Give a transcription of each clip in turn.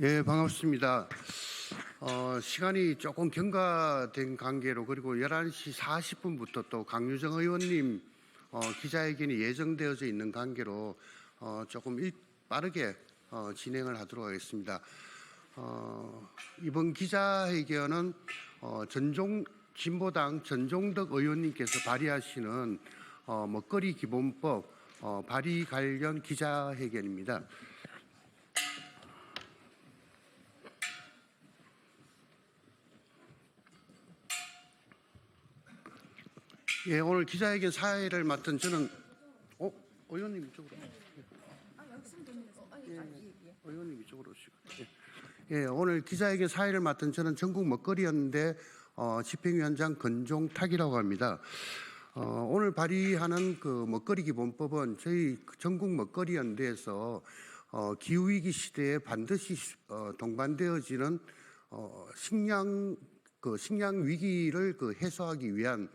예, 반갑습니다. 시간이 조금 경과된 관계로 그리고 11시 40분부터 또 강유정 의원님 기자회견이 예정되어져 있는 관계로 조금 빠르게 진행을 하도록 하겠습니다. 이번 기자회견은 진보당 전종덕 의원님께서 발의하시는 먹거리 기본법 발의 관련 기자회견입니다. 예, 오늘 기자회견 사회를 맡은 저는 의원님 이쪽으로. 의원님 이쪽으로 오시고. 예, 오늘 기자회견 사회를 맡은 저는 전국 먹거리연대 집행위원장 건종탁이라고 합니다. 오늘 발의하는 그 먹거리 기본법은 저희 전국 먹거리연대에서 기후위기 시대에 반드시 동반되어지는 식량 위기를 해소하기 위한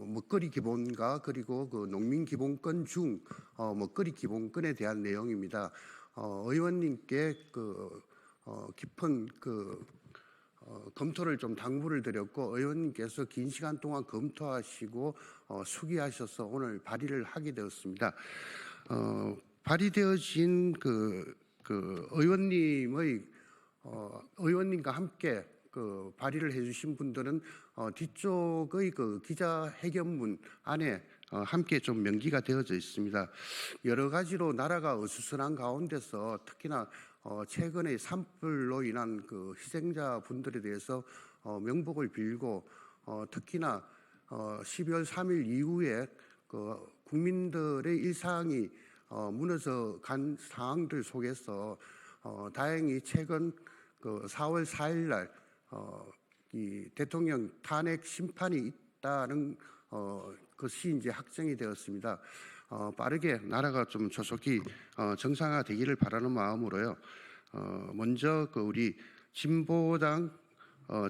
먹거리 기본과 그리고 그 농민 기본권 중 먹거리 기본권에 대한 내용입니다. 의원님께 깊은 검토를 좀 당부를 드렸고 의원님께서 긴 시간 동안 검토하시고 수기하셔서 오늘 발의를 하게 되었습니다. 발의되어진 의원님과 함께 발의를 해주신 분들은 뒤쪽의 기자회견문 안에 함께 좀 명기가 되어져 있습니다. 여러 가지로 나라가 어수선한 가운데서 특히나 최근에 산불로 인한 희생자 분들에 대해서 명복을 빌고 특히나 12월 3일 이후에 국민들의 일상이 무너져 간 상황들 속에서 다행히 최근 4월 4일 날 이 대통령 탄핵 심판이 있다는 것이 이제 확정이 되었습니다. 빠르게 나라가 좀 조속히 정상화되기를 바라는 마음으로요. 먼저 우리 진보당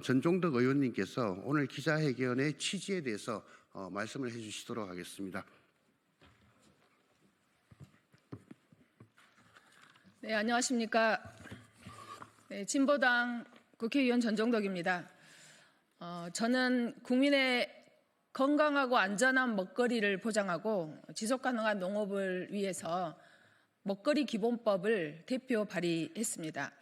전종덕 의원님께서 오늘 기자회견의 취지에 대해서 말씀을 해주시도록 하겠습니다. 네, 안녕하십니까. 네, 진보당 국회의원 전종덕입니다. 저는 국민의 건강하고 안전한 먹거리를 보장하고 지속가능한 농업을 위해서 먹거리 기본법을 대표 발의했습니다.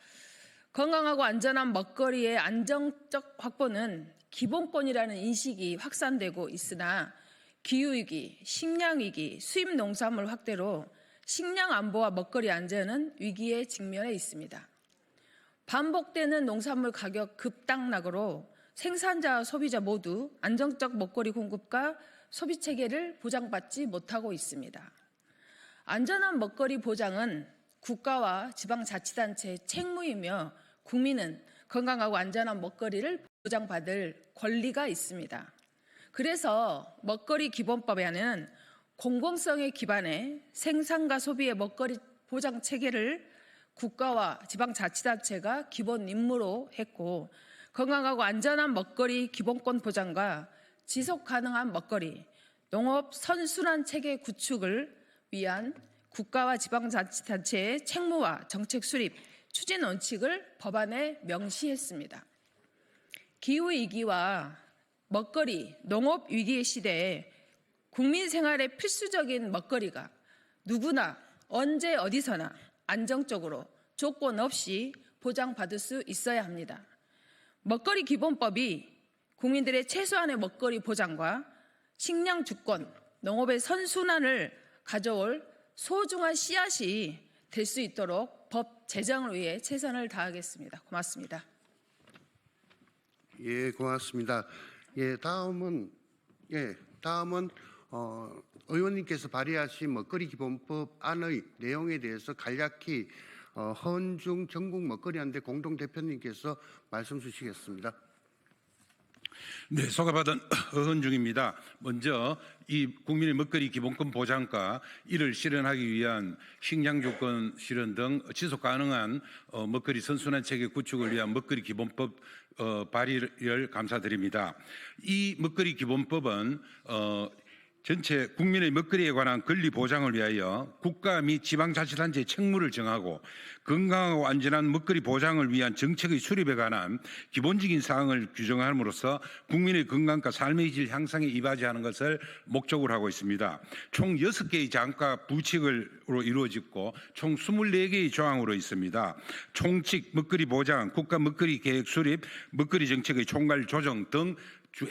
건강하고 안전한 먹거리의 안정적 확보는 기본권이라는 인식이 확산되고 있으나 기후위기, 식량위기, 수입농산물 확대로 식량 안보와 먹거리 안전은 위기에 직면해 있습니다. 반복되는 농산물 가격 급등락으로 생산자와 소비자 모두 안정적 먹거리 공급과 소비 체계를 보장받지 못하고 있습니다. 안전한 먹거리 보장은 국가와 지방자치단체의 책무이며 국민은 건강하고 안전한 먹거리를 보장받을 권리가 있습니다. 그래서 먹거리 기본법에는 공공성에 기반해 생산과 소비의 먹거리 보장 체계를 국가와 지방자치단체가 기본 임무로 했고 건강하고 안전한 먹거리 기본권 보장과 지속가능한 먹거리, 농업 선순환 체계 구축을 위한 국가와 지방자치단체의 책무와 정책 수립, 추진 원칙을 법안에 명시했습니다. 기후위기와 먹거리, 농업 위기의 시대에 국민 생활에 필수적인 먹거리가 누구나 언제 어디서나 안정적으로 조건 없이 보장받을 수 있어야 합니다. 먹거리 기본법이 국민들의 최소한의 먹거리 보장과 식량 주권, 농업의 선순환을 가져올 소중한 씨앗이 될 수 있도록 법 제정을 위해 최선을 다하겠습니다. 고맙습니다. 예, 고맙습니다. 예, 다음은 의원님께서 발의하신 먹거리 기본법 안의 내용에 대해서 간략히 허은중 전국 먹거리연대 공동대표님께서 말씀 주시겠습니다. 네, 소개받은 허은중입니다. 먼저 이 국민의 먹거리 기본권 보장과 이를 실현하기 위한 식량 주권 실현 등 지속 가능한 먹거리 선순환 체계 구축을 위한 먹거리 기본법 발의를 감사드립니다. 이 먹거리 기본법은 전체 국민의 먹거리에 관한 권리 보장을 위하여 국가 및 지방자치단체의 책무를 정하고 건강하고 안전한 먹거리 보장을 위한 정책의 수립에 관한 기본적인 사항을 규정함으로써 국민의 건강과 삶의 질 향상에 이바지하는 것을 목적으로 하고 있습니다. 총 6개의 장과 부칙으로 이루어졌고 총 24개의 조항으로 있습니다. 총칙, 먹거리 보장, 국가 먹거리 계획 수립, 먹거리 정책의 총괄 조정 등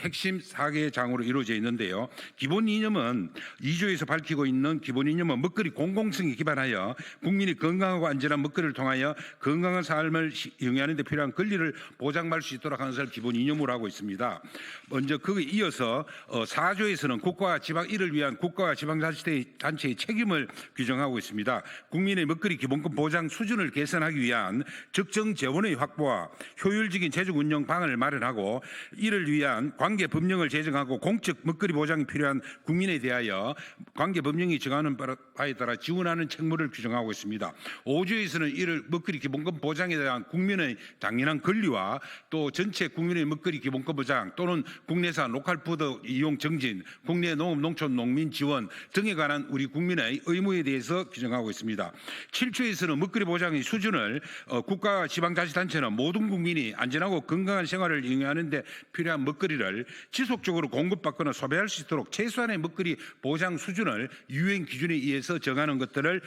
핵심 4개의 장으로 이루어져 있는데요. 기본 이념은 2조에서 밝히고 있는 기본 이념은 먹거리 공공성에 기반하여 국민이 건강하고 안전한 먹거리를 통하여 건강한 삶을 영위하는 데 필요한 권리를 보장할 수 있도록 하는 것을 기본 이념으로 하고 있습니다. 먼저 거기에 이어서 4조에서는 국가와 지방 이를 위한 국가와 지방자치단체의 책임을 규정하고 있습니다. 국민의 먹거리 기본권 보장 수준을 개선하기 위한 적정 재원의 확보와 효율적인 재정 운영 방안을 마련하고 이를 위한 관계 법령을 제정하고 공적 먹거리 보장이 필요한 국민에 대하여 관계 법령이 정하는 바에 따라 지원하는 책무를 규정하고 있습니다. 5조에서는 이를 먹거리 기본권 보장에 대한 국민의 당연한 권리와 또 전체 국민의 먹거리 기본권 보장 또는 국내산 로컬푸드 이용 정진, 국내 농업 농촌 농민 지원 등에 관한 우리 국민의 의무에 대해서 규정하고 있습니다. 7조에서는 먹거리 보장의 수준을 국가와 지방자치단체는 모든 국민이 안전하고 건강한 생활을 영위하는 데 필요한 먹거리를 지속적으로 공급받거나 소비할 수 있도록 최소한의 먹거리 보장 수준을 유엔 기준에 의해서 정하는 것들을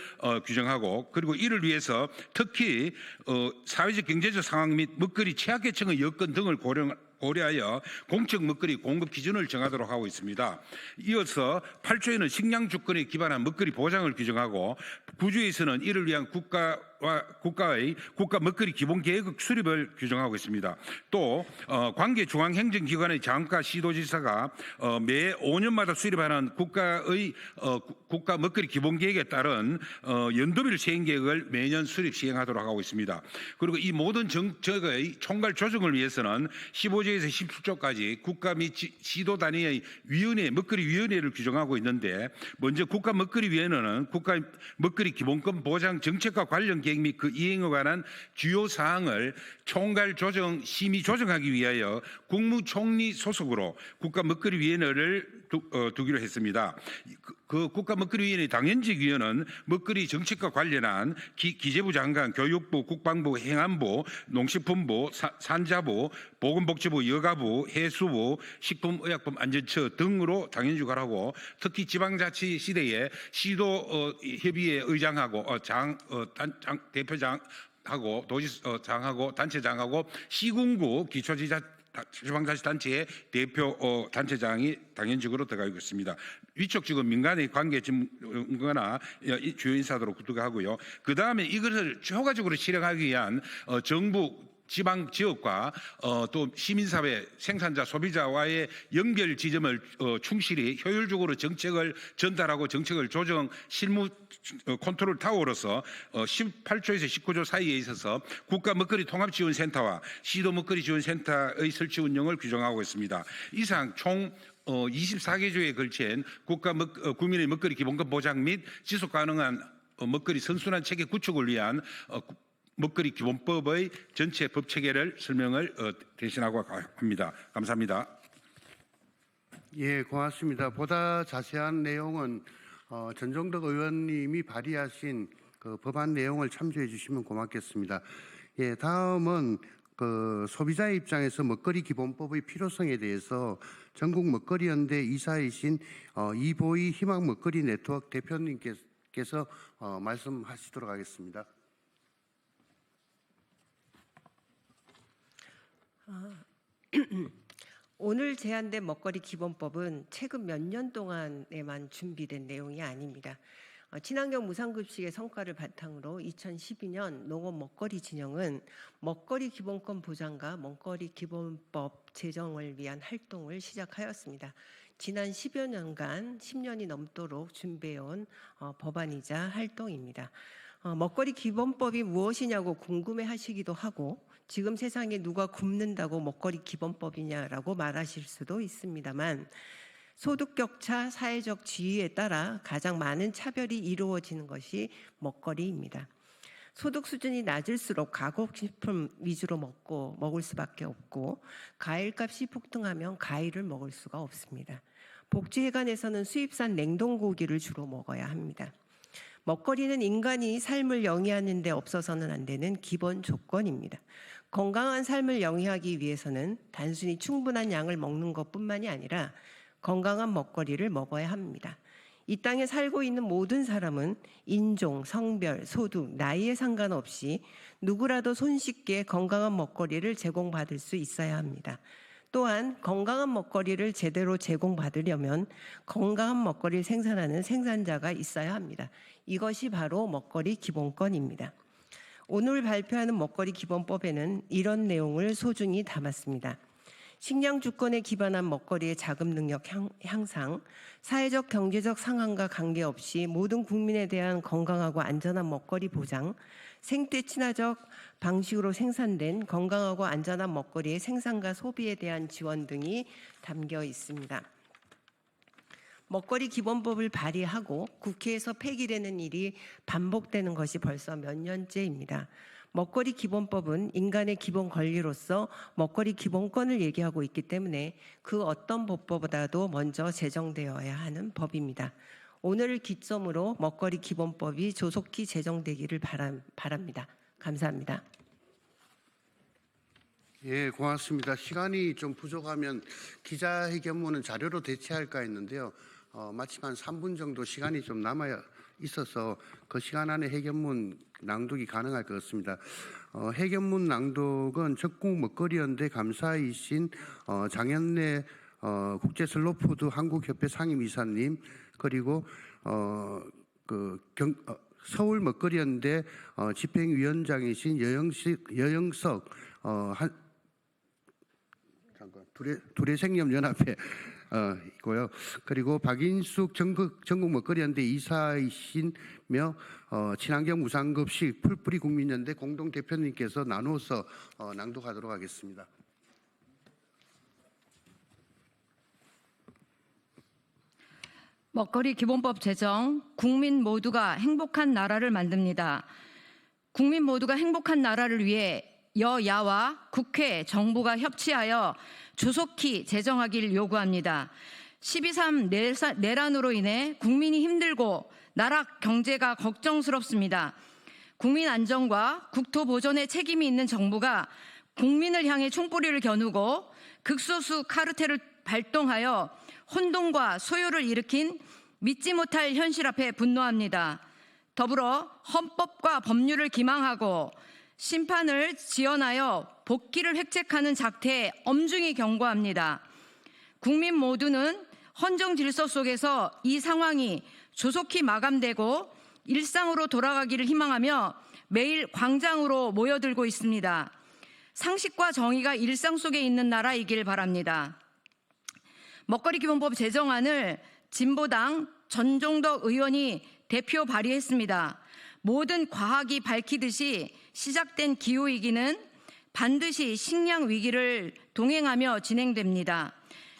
규정하고 그리고 이를 위해서 특히 사회적 경제적 상황 및 먹거리 취약계층의 여건 등을 고려하여 공적 먹거리 공급 기준을 정하도록 하고 있습니다. 이어서 8조에는 식량 주권에 기반한 먹거리 보장을 규정하고 9조에서는 이를 위한 국가의 국가 먹거리 기본 계획 수립을 규정하고 있습니다. 또 관계 중앙 행정기관의 장과 시도지사가 매 5년마다 수립하는 국가의 국가 먹거리 기본 계획에 따른 연도별 시행 계획을 매년 수립 시행하도록 하고 있습니다. 그리고 이 모든 정책의 총괄 조정을 위해서는 15조에서 17조까지 국가 및 시도 단위의 위원회, 먹거리 위원회를 규정하고 있는데 먼저 국가 먹거리 위원회는 국가 먹거리 기본권 보장 정책과 관련 계획 및 그 이행에 관한 주요 사항을 총괄 조정, 심의 조정하기 위하여 국무총리 소속으로 국가 먹거리 위원회를 두기로 했습니다. 그 국가 먹거리 위원회 당연직 위원은 먹거리 정책과 관련한 기재부 장관, 교육부, 국방부, 행안부, 농식품부, 산자부, 보건복지부, 여가부, 해수부, 식품의약품 안전처 등으로 당연직을 하고 특히 지방자치 시대에 시도 협의회 의장하고 대표장하고 도지장하고 단체장하고 시군구 지방자치단체의 대표 단체장이 당연직으로 들어가고 있습니다. 위촉 직은 민간의 관계 전문가나 주요 인사들로 구성하고요. 그 다음에 이것을 효과적으로 실행하기 위한 정부 지방 지역과 또 시민사회, 생산자, 소비자와의 연결 지점을 충실히 효율적으로 정책을 전달하고 정책을 조정 실무 컨트롤 타워로서 18조에서 19조 사이에 있어서 국가 먹거리 통합지원센터와 시도 먹거리 지원센터의 설치 운영을 규정하고 있습니다. 이상 총 24개 조에 걸친 국민의 먹거리 기본권 보장 및 지속 가능한 먹거리 선순환 체계 구축을 위한 먹거리 기본법의 전체 법 체계를 설명을 대신하고 합니다. 감사합니다. 예, 고맙습니다. 보다 자세한 내용은 전종덕 의원님이 발의하신 그 법안 내용을 참조해 주시면 고맙겠습니다. 예, 다음은 그 소비자의 입장에서 먹거리 기본법의 필요성에 대해서 전국 먹거리연대 이사이신 이보희 희망 먹거리 네트워크 대표님께서 말씀하시도록 하겠습니다. 오늘 제안된 먹거리 기본법은 최근 몇 년 동안에만 준비된 내용이 아닙니다. 친환경 무상급식의 성과를 바탕으로 2012년 농업 먹거리 진영은 먹거리 기본권 보장과 먹거리 기본법 제정을 위한 활동을 시작하였습니다. 지난 10여 년간 10년이 넘도록 준비해온 법안이자 활동입니다. 먹거리 기본법이 무엇이냐고 궁금해하시기도 하고 지금 세상에 누가 굶는다고 먹거리 기본법이냐라고 말하실 수도 있습니다만 소득 격차, 사회적 지위에 따라 가장 많은 차별이 이루어지는 것이 먹거리입니다. 소득 수준이 낮을수록 가공식품 위주로 먹을 수밖에 없고 과일값이 폭등하면 과일을 먹을 수가 없습니다. 복지회관에서는 수입산 냉동고기를 주로 먹어야 합니다. 먹거리는 인간이 삶을 영위하는 데 없어서는 안 되는 기본 조건입니다. 건강한 삶을 영위하기 위해서는 단순히 충분한 양을 먹는 것뿐만이 아니라 건강한 먹거리를 먹어야 합니다. 이 땅에 살고 있는 모든 사람은 인종, 성별, 소득, 나이에 상관없이 누구라도 손쉽게 건강한 먹거리를 제공받을 수 있어야 합니다. 또한 건강한 먹거리를 제대로 제공받으려면 건강한 먹거리를 생산하는 생산자가 있어야 합니다. 이것이 바로 먹거리 기본권입니다. 오늘 발표하는 먹거리 기본법에는 이런 내용을 소중히 담았습니다. 식량 주권에 기반한 먹거리의 자급 능력 향상, 사회적 경제적 상황과 관계없이 모든 국민에 대한 건강하고 안전한 먹거리 보장, 생태 친화적 방식으로 생산된 건강하고 안전한 먹거리의 생산과 소비에 대한 지원 등이 담겨 있습니다. 먹거리 기본법을 발의하고 국회에서 폐기되는 일이 반복되는 것이 벌써 몇 년째입니다. 먹거리 기본법은 인간의 기본 권리로서 먹거리 기본권을 얘기하고 있기 때문에 그 어떤 법보다도 먼저 제정되어야 하는 법입니다. 오늘을 기점으로 먹거리 기본법이 조속히 제정되기를 바랍니다. 감사합니다. 예, 고맙습니다. 시간이 좀 부족하면 기자회견문은 자료로 대체할까 했는데요. 마침 한 3분 정도 시간이 좀 남아 있어서 그 시간 안에 회견문 낭독이 가능할 것 같습니다. 회견문 낭독은 적국 먹거리연대 감사이신 장현래 국제슬로푸드 한국협회 상임이사님, 그리고 서울 먹거리연대 집행위원장이신 여영석 두레생염연합회 있고요. 그리고 박인숙 전국 먹거리연대 이사이시며 친환경 무상급식 풀뿌리 국민연대 공동 대표님께서 나누어서 낭독하도록 하겠습니다. 먹거리 기본법 제정, 국민 모두가 행복한 나라를 만듭니다. 국민 모두가 행복한 나라를 위해 여야와 국회, 정부가 협치하여 조속히 제정하기를 요구합니다. 12.3 내란으로 인해 국민이 힘들고 나라 경제가 걱정스럽습니다. 국민 안전과 국토 보존에 책임이 있는 정부가 국민을 향해 총뿌리를 겨누고 극소수 카르텔을 발동하여 혼돈과 소요를 일으킨 믿지 못할 현실 앞에 분노합니다. 더불어 헌법과 법률을 기망하고 심판을 지연하여 복귀를 획책하는 작태에 엄중히 경고합니다. 국민 모두는 헌정 질서 속에서 이 상황이 조속히 마감되고 일상으로 돌아가기를 희망하며 매일 광장으로 모여들고 있습니다. 상식과 정의가 일상 속에 있는 나라이길 바랍니다. 먹거리 기본법 제정안을 진보당 전종덕 의원이 대표 발의했습니다. 모든 과학이 밝히듯이 시작된 기후위기는 반드시 식량위기를 동행하며 진행됩니다.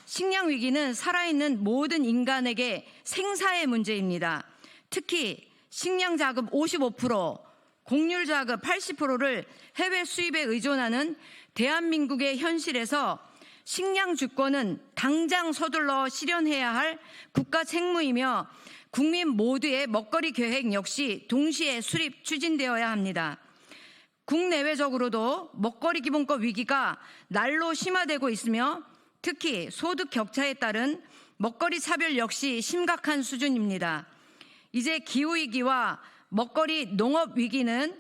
식량위기는 살아있는 모든 인간에게 생사의 문제입니다. 특히 식량자급 55%, 곡률자급 80%를 해외 수입에 의존하는 대한민국의 현실에서 식량 주권은 당장 서둘러 실현해야 할 국가 책무이며 국민 모두의 먹거리 계획 역시 동시에 수립 추진되어야 합니다. 국내외적으로도 먹거리 기본법 위기가 날로 심화되고 있으며 특히 소득 격차에 따른 먹거리 차별 역시 심각한 수준입니다. 이제 기후위기와 먹거리 농업 위기는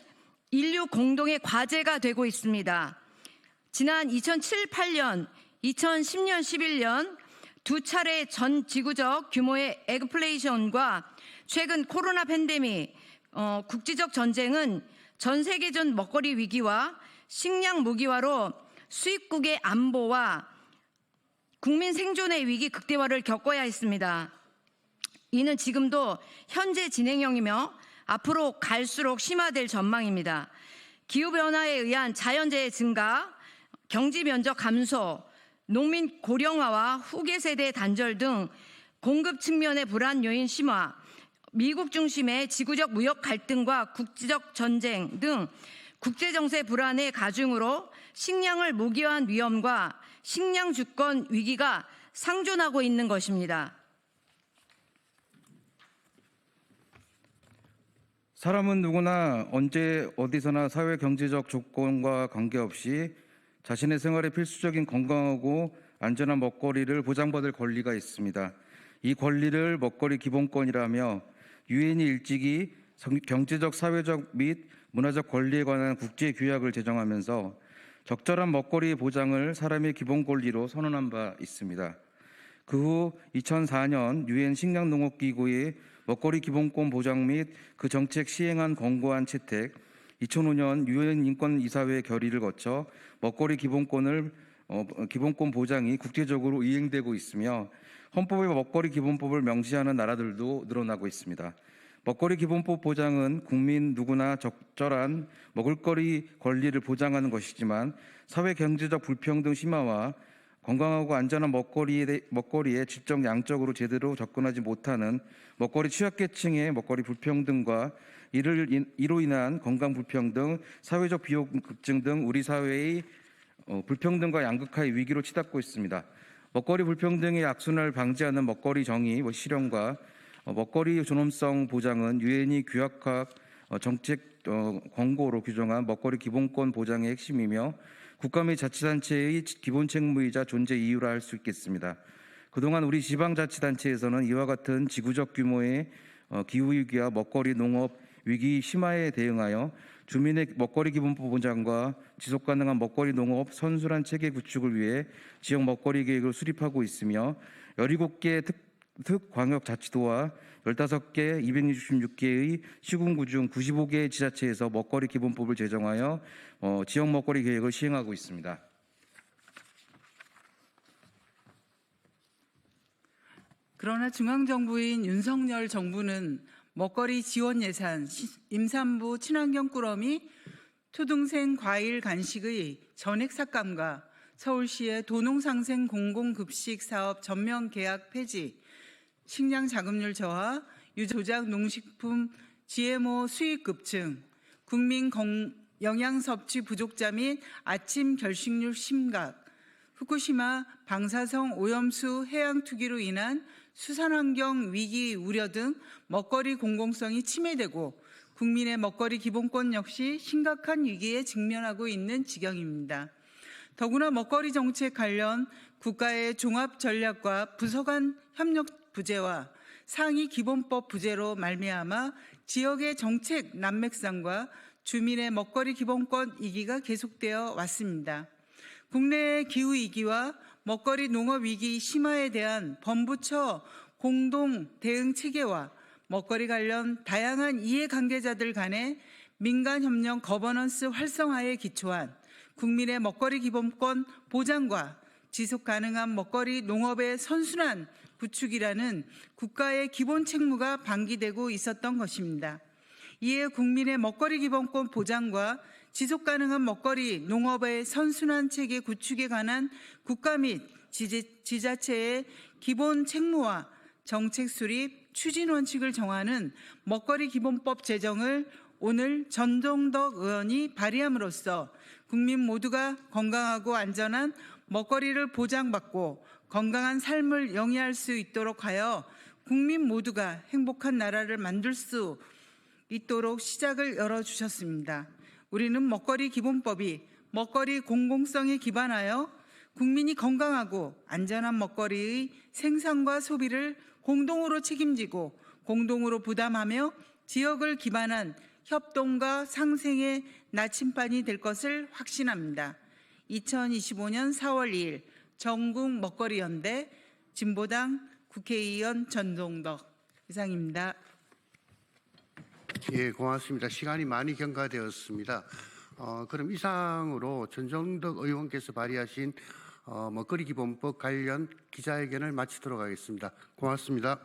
인류 공동의 과제가 되고 있습니다. 지난 2007-8년, 2010년, 11년 두 차례 전 지구적 규모의 에그플레이션과 최근 코로나 팬데믹, 국지적 전쟁은 전 세계적 먹거리 위기와 식량 무기화로 수입국의 안보와 국민 생존의 위기 극대화를 겪어야 했습니다. 이는 지금도 현재 진행형이며 앞으로 갈수록 심화될 전망입니다. 기후변화에 의한 자연재해 증가, 경지 면적 감소, 농민 고령화와 후계 세대 단절 등 공급 측면의 불안 요인 심화, 미국 중심의 지구적 무역 갈등과 국지적 전쟁 등 국제정세 불안의 가중으로 식량을 무기화한 위험과 식량 주권 위기가 상존하고 있는 것입니다. 사람은 누구나 언제 어디서나 사회 경제적 조건과 관계없이 자신의 생활에 필수적인 건강하고 안전한 먹거리를 보장받을 권리가 있습니다. 이 권리를 먹거리 기본권이라며 유엔이 일찍이 경제적, 사회적 및 문화적 권리에 관한 국제 규약을 제정하면서 적절한 먹거리 보장을 사람의 기본 권리로 선언한 바 있습니다. 그 후 2004년 유엔 식량농업기구의 먹거리 기본권 보장 및 그 정책 시행안 권고안 채택, 2005년 유엔 인권이사회 결의를 거쳐 먹거리 기본권 보장이 국제적으로 이행되고 있으며 헌법에 먹거리 기본법을 명시하는 나라들도 늘어나고 있습니다. 먹거리 기본법 보장은 국민 누구나 적절한 먹을거리 권리를 보장하는 것이지만 사회 경제적 불평등 심화와 건강하고 안전한 먹거리에 질적 양적으로 제대로 접근하지 못하는 먹거리 취약계층의 먹거리 불평등과 이로 인한 건강 불평등, 사회적 비용급증 등 우리 사회의 불평등과 양극화의 위기로 치닫고 있습니다. 먹거리 불평등의 악순환을 방지하는 먹거리 정의 실현과 먹거리 존엄성 보장은 유엔이 규약학 정책 권고로 규정한 먹거리 기본권 보장의 핵심이며 국가 및 자치단체의 기본 책무이자 존재 이유라 할 수 있겠습니다. 그동안 우리 지방자치단체에서는 이와 같은 지구적 규모의 기후위기와 먹거리 농업 위기 심화에 대응하여 주민의 먹거리 기본법 보장과 지속가능한 먹거리 농업 선순환 체계 구축을 위해 지역 먹거리 계획을 수립하고 있으며 17개 특광역자치도와 15개 266개의 시군구 중 95개의 지자체에서 먹거리 기본법을 제정하여 지역 먹거리 계획을 시행하고 있습니다. 그러나 중앙정부인 윤석열 정부는 먹거리 지원 예산, 임산부 친환경 꾸러미, 초등생 과일 간식의 전액 삭감과 서울시의 도농상생 공공급식 사업 전면 계약 폐지, 식량 자급률 저하, 유조작 농식품 GMO 수입 급증, 국민 영양 섭취 부족자 및 아침 결식률 심각, 후쿠시마 방사성 오염수 해양 투기로 인한 수산환경 위기 우려 등 먹거리 공공성이 침해되고 국민의 먹거리 기본권 역시 심각한 위기에 직면하고 있는 지경입니다. 더구나 먹거리 정책 관련 국가의 종합 전략과 부서 간 협력 부재와 상위 기본법 부재로 말미암아 지역의 정책 난맥상과 주민의 먹거리 기본권 위기가 계속되어 왔습니다. 국내의 기후 위기와 먹거리 농업 위기 심화에 대한 범부처 공동 대응 체계와 먹거리 관련 다양한 이해관계자들 간의 민간 협력 거버넌스 활성화에 기초한 국민의 먹거리 기본권 보장과 지속 가능한 먹거리 농업의 선순환 구축이라는 국가의 기본 책무가 방기되고 있었던 것입니다. 이에 국민의 먹거리 기본권 보장과 지속 가능한 먹거리 농업의 선순환 체계 구축에 관한 국가 및 지자체의 기본 책무와 정책 수립, 추진 원칙을 정하는 먹거리 기본법 제정을 오늘 전종덕 의원이 발의함으로써 국민 모두가 건강하고 안전한 먹거리를 보장받고 건강한 삶을 영위할 수 있도록 하여 국민 모두가 행복한 나라를 만들 수 있도록 시작을 열어주셨습니다. 우리는 먹거리 기본법이 먹거리 공공성에 기반하여 국민이 건강하고 안전한 먹거리의 생산과 소비를 공동으로 책임지고 공동으로 부담하며 지역을 기반한 협동과 상생의 나침반이 될 것을 확신합니다. 2025년 4월 2일 전국 먹거리연대 진보당 국회의원 전종덕 이상입니다. 예, 고맙습니다. 시간이 많이 경과되었습니다. 그럼 이상으로 전종덕 의원께서 발의하신 먹거리 기본법 관련 기자회견을 마치도록 하겠습니다. 고맙습니다.